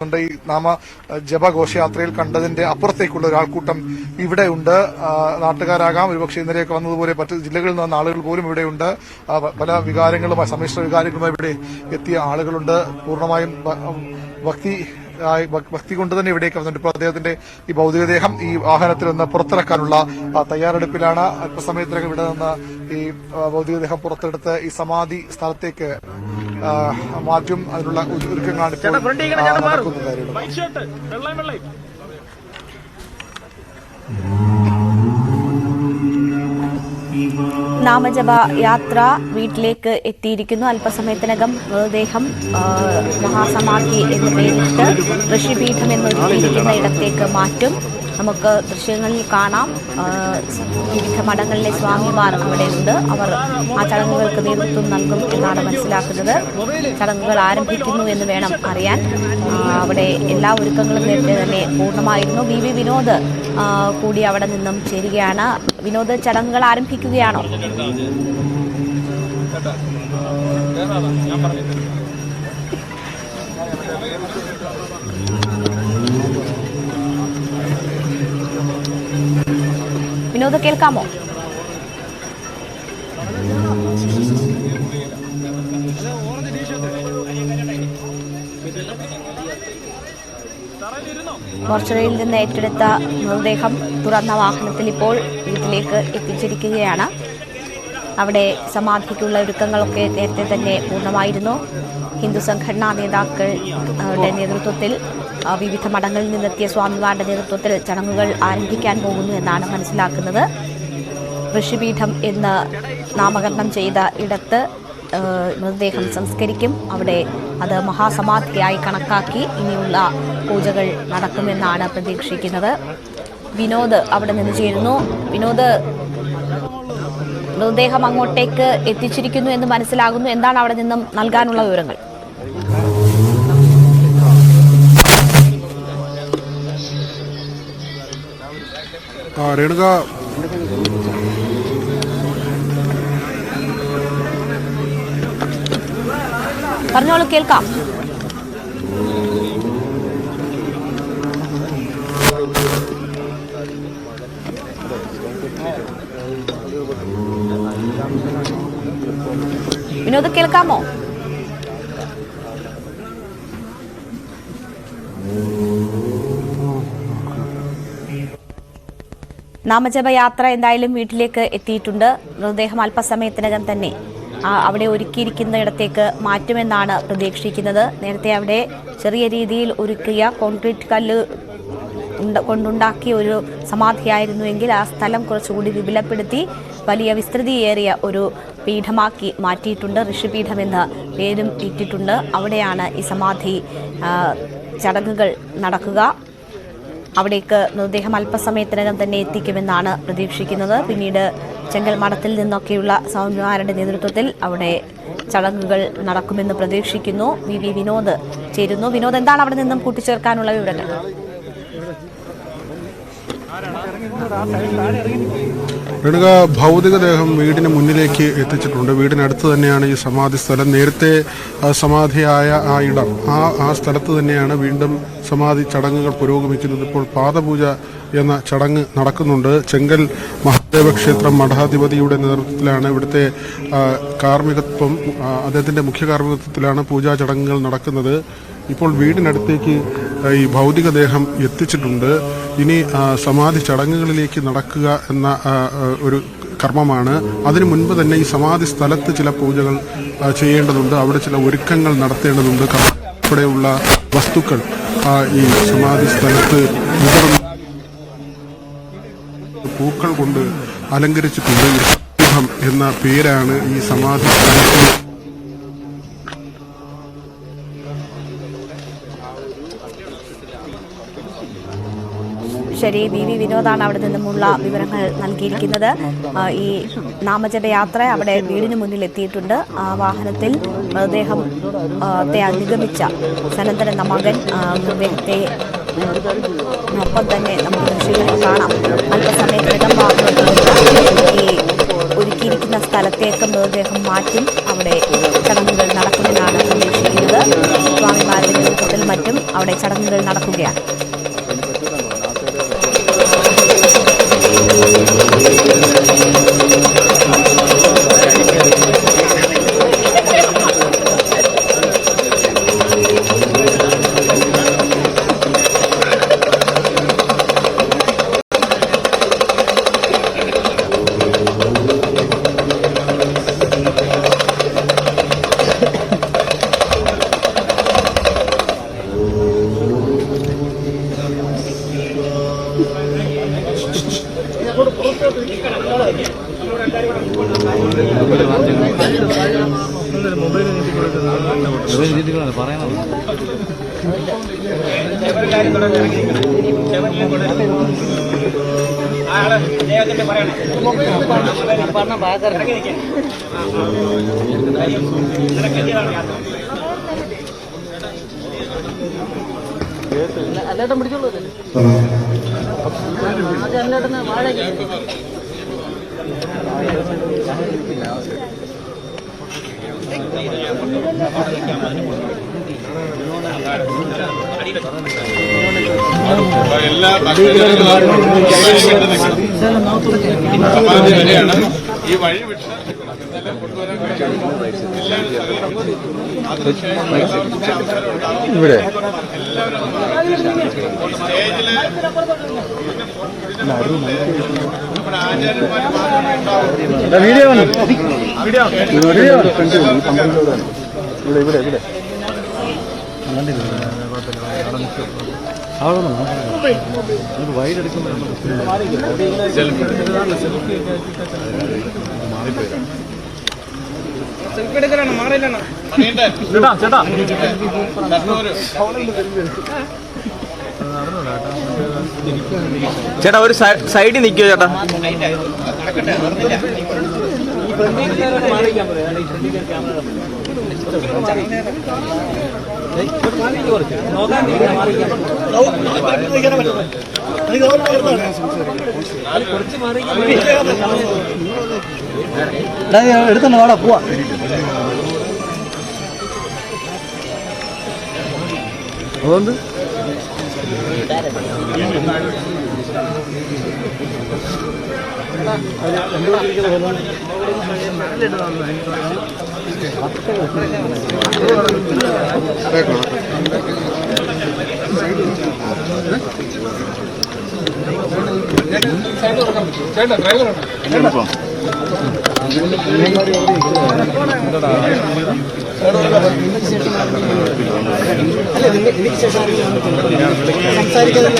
ഈ നാമ ജപഘോഷയാത്രയിൽ കണ്ടതിന്റെ അപ്പുറത്തേക്കുള്ള ഒരാൾക്കൂട്ടം ഇവിടെയുണ്ട്. നാട്ടുകാരാകാം, ഒരുപക്ഷെ ഇന്നലെയൊക്കെ വന്നതുപോലെ മറ്റ് ജില്ലകളിൽ നിന്ന് വന്ന ആളുകൾ പോലും ഇവിടെയുണ്ട്. പല വികാരങ്ങളുമായി, സമ്മിശ്ര വികാരങ്ങളുമായി ഇവിടെ എത്തിയ ആളുകളുണ്ട്. പൂർണ്ണമായും ഭക്തി കൊണ്ട് തന്നെ ഇവിടേക്ക് വന്നിട്ട് ഇപ്പോൾ അദ്ദേഹത്തിന്റെ ഈ ഭൗതികദേഹം ഈ വാഹനത്തിൽ നിന്ന് പുറത്തിറക്കാനുള്ള തയ്യാറെടുപ്പിലാണ്. അല്പസമയത്തിനകം ഇവിടെ നിന്ന് ഈ ഭൗതികദേഹം പുറത്തെടുത്ത് ഈ സമാധി സ്ഥലത്തേക്ക് മാറ്റും. അതിനുള്ള ഒരുക്കങ്ങളാണ് ഇപ്പോൾ നടക്കുന്ന കാര്യങ്ങൾ. നാമജപ യാത്ര വീട്ടിലേക്ക് എത്തിയിരിക്കുന്നു. അല്പസമയത്തിനകം മൃതദേഹം മഹാസമാധി എന്ന് പേരിട്ട് ഋഷിപീഠം എന്നൊരുക്കിയിരിക്കുന്ന ഇടത്തേക്ക് മാറ്റും. നമുക്ക് ദൃശ്യങ്ങളിൽ കാണാം, വിവിധ മഠങ്ങളിലെ സ്വാമിമാർ അവിടെയുണ്ട്. അവർ ആ ചടങ്ങുകൾക്ക് നേതൃത്വം നൽകും എന്നാണ് മനസ്സിലാക്കുന്നത്. ചടങ്ങുകൾ ആരംഭിക്കുന്നു എന്ന് വേണം അറിയാൻ. അവിടെ എല്ലാ ഒരുക്കങ്ങളും നേരത്തെ തന്നെ പൂർണ്ണമായിരുന്നു. വി വിനോദ് കൂടി അവിടെ നിന്നും ചേരുകയാണ്. വിനോദ്, ചടങ്ങുകൾ ആരംഭിക്കുകയാണോ? വിനോദ്, കേൾക്കാമോ? മോർച്ചറിയിൽ നിന്ന് ഏറ്റെടുത്ത മൃതദേഹം തുറന്ന വാഹനത്തിൽ ഇപ്പോൾ വീട്ടിലേക്ക് എത്തിച്ചിരിക്കുകയാണ്. അവിടെ സമാധിക്കുള്ള ഒരുക്കങ്ങളൊക്കെ നേരത്തെ തന്നെ പൂർണ്ണമായിരുന്നു. ഹിന്ദു സംഘടനാ നേതാക്കളുടെ നേതൃത്വത്തിൽ, വിവിധ മഠങ്ങളിൽ നിന്നെത്തിയ സ്വാമിമാരുടെ നേതൃത്വത്തിൽ ചടങ്ങുകൾ ആരംഭിക്കാൻ പോകുന്നു എന്നാണ് മനസ്സിലാക്കുന്നത്. ഋഷിപീഠം എന്ന് നാമകരണം ചെയ്ത ഇടത്ത് മൃതദേഹം സംസ്കരിക്കും. അവിടെ അത് മഹാസമാധിയായി കണക്കാക്കി ഇനിയുള്ള പൂജകൾ നടക്കുമെന്നാണ് പ്രതീക്ഷിക്കുന്നത്. വിനോദ് അവിടെ നിന്ന് ചേരുന്നു. വിനോദ്, മൃതദേഹം അങ്ങോട്ടേക്ക് എത്തിച്ചിരിക്കുന്നു എന്ന് മനസ്സിലാകുന്നു. എന്താണ് അവിടെ നിന്നും നൽകാനുള്ള വിവരങ്ങൾ? രേണുക, പറഞ്ഞോളൂ, കേൾക്കാം. വിനോദ്, കേൾക്കാമോ? നാമജപയാത്ര എന്തായാലും വീട്ടിലേക്ക് എത്തിയിട്ടുണ്ട്. മൃതദേഹം അല്പസമയത്തിനകം തന്നെ അവിടെ ഒരുക്കിയിരിക്കുന്ന ഇടത്തേക്ക് മാറ്റുമെന്നാണ് പ്രതീക്ഷിക്കുന്നത്. നേരത്തെ അവിടെ ചെറിയ രീതിയിൽ ഒരുക്കിയ കോൺക്രീറ്റ് കല്ല് കൊണ്ടുണ്ടാക്കിയ ഒരു സമാധിയായിരുന്നുവെങ്കിൽ ആ സ്ഥലം കുറച്ചുകൂടി വിപുലപ്പെടുത്തി വലിയ വിസ്തൃതിയേറിയ ഒരു പീഠമാക്കി മാറ്റിയിട്ടുണ്ട്. ഋഷിപീഠം എന്ന പേരും ഇട്ടിട്ടുണ്ട്. അവിടെയാണ് ഈ സമാധി ചടങ്ങുകൾ നടക്കുക. അവിടേക്ക് മൃതദേഹം അല്പസമയത്തിനകം തന്നെ എത്തിക്കുമെന്നാണ് പ്രതീക്ഷിക്കുന്നത്. പിന്നീട് ചെങ്കൽ മഠത്തിൽ നിന്നൊക്കെയുള്ള സ്വാമിമാരുടെ നേതൃത്വത്തിൽ അവിടെ ചടങ്ങുകൾ നടക്കുമെന്ന് പ്രതീക്ഷിക്കുന്നു. വി വിനോദ് ചേരുന്നു. വിനോദ്, എന്താണ് അവിടെ നിന്നും കൂട്ടിച്ചേർക്കാനുള്ള വിവരങ്ങൾ? രേണുക, ഭൗതികദേഹം വീടിന് മുന്നിലേക്ക് എത്തിച്ചിട്ടുണ്ട്. വീടിനടുത്ത് തന്നെയാണ് ഈ സമാധി സ്ഥലം. നേരത്തെ സമാധിയായ ആ ഇടം, ആ സ്ഥലത്ത് തന്നെയാണ് വീണ്ടും സമാധി ചടങ്ങുകൾ പുരോഗമിക്കുന്നത്. ഇപ്പോൾ പാദപൂജ എന്ന ചടങ്ങ് നടക്കുന്നുണ്ട്. ചെങ്കൽ മഹാദേവ ക്ഷേത്രം മഠാധിപതിയുടെ നേതൃത്വത്തിലാണ് ഇവിടുത്തെ കാർമ്മികത്വം, അദ്ദേഹത്തിന്റെ മുഖ്യ കാർമ്മികത്വത്തിലാണ് പൂജാ ചടങ്ങുകൾ നടക്കുന്നത്. ഇപ്പോൾ വീടിനടുത്തേക്ക് ഈ ഭൗതികദേഹം എത്തിച്ചിട്ടുണ്ട്. ഇനി സമാധി ചടങ്ങുകളിലേക്ക് നടക്കുക എന്ന ഒരു കർമ്മമാണ്. അതിനു മുൻപ് തന്നെ ഈ സമാധി സ്ഥലത്ത് ചില പൂജകൾ ചെയ്യേണ്ടതുണ്ട്. അവിടെ ചില ഒരുക്കങ്ങൾ നടത്തേണ്ടതുണ്ട്. ഉൾപ്പെടെയുള്ള വസ്തുക്കൾ ഈ സമാധി സ്ഥലത്ത് പൂക്കൾ കൊണ്ട് അലങ്കരിച്ചിട്ടുണ്ട്. ഋഷിപീഠം എന്ന പേരാണ് ഈ സമാധി സ്ഥലത്ത്. ശരി, വി വിനോദാണ് അവിടെ നിന്നുമുള്ള വിവരങ്ങൾ നൽകിയിരിക്കുന്നത്. ഈ നാമജപയാത്ര അവിടെ വീടിന് മുന്നിൽ എത്തിയിട്ടുണ്ട്. ആ വാഹനത്തിൽ മൃതദേഹത്തെ അനുഗമിച്ച സനന്ദൻ എന്ന മകൻ മൃതദേഹത്തെ ഒപ്പം തന്നെ നമുക്ക് ദൃശ്യങ്ങളിൽ കാണാം. അല്പസമയത്തിനകം വാഹനത്തിൽ ഈ ഒരുക്കിയിരിക്കുന്ന സ്ഥലത്തേക്ക് മൃതദേഹം മാറ്റും. അവിടെ ചടങ്ങുകൾ നടക്കുമെന്നാണ് പ്രതീക്ഷിക്കുന്നത്. എത്തിയത്. സ്വാമിമാരുടെ നേതൃത്വത്തിൽ മറ്റും അവിടെ ചടങ്ങുകൾ നടക്കുകയാണ്. അല്ലേട്ടൻ പിടിച്ചോളൂ. അല്ലേട്ടന് വാഴ എല്ലാ ഈ വഴി വിട്ട് ഇവിടെ സ്റ്റേജില് നമ്മുടെ ആചാര്യന്മാർ വീഡിയോ വീഡിയോ ഇവിടെ ഇവിടെ ഇവിടെ ചേട്ടാ ഒരു സൈഡിൽ നിൽക്കുമോ ചേട്ടാ? എടുത്തന്നെ വാടാ പോവാ. അതുകൊണ്ട് സംസാരിക്കുന്നത്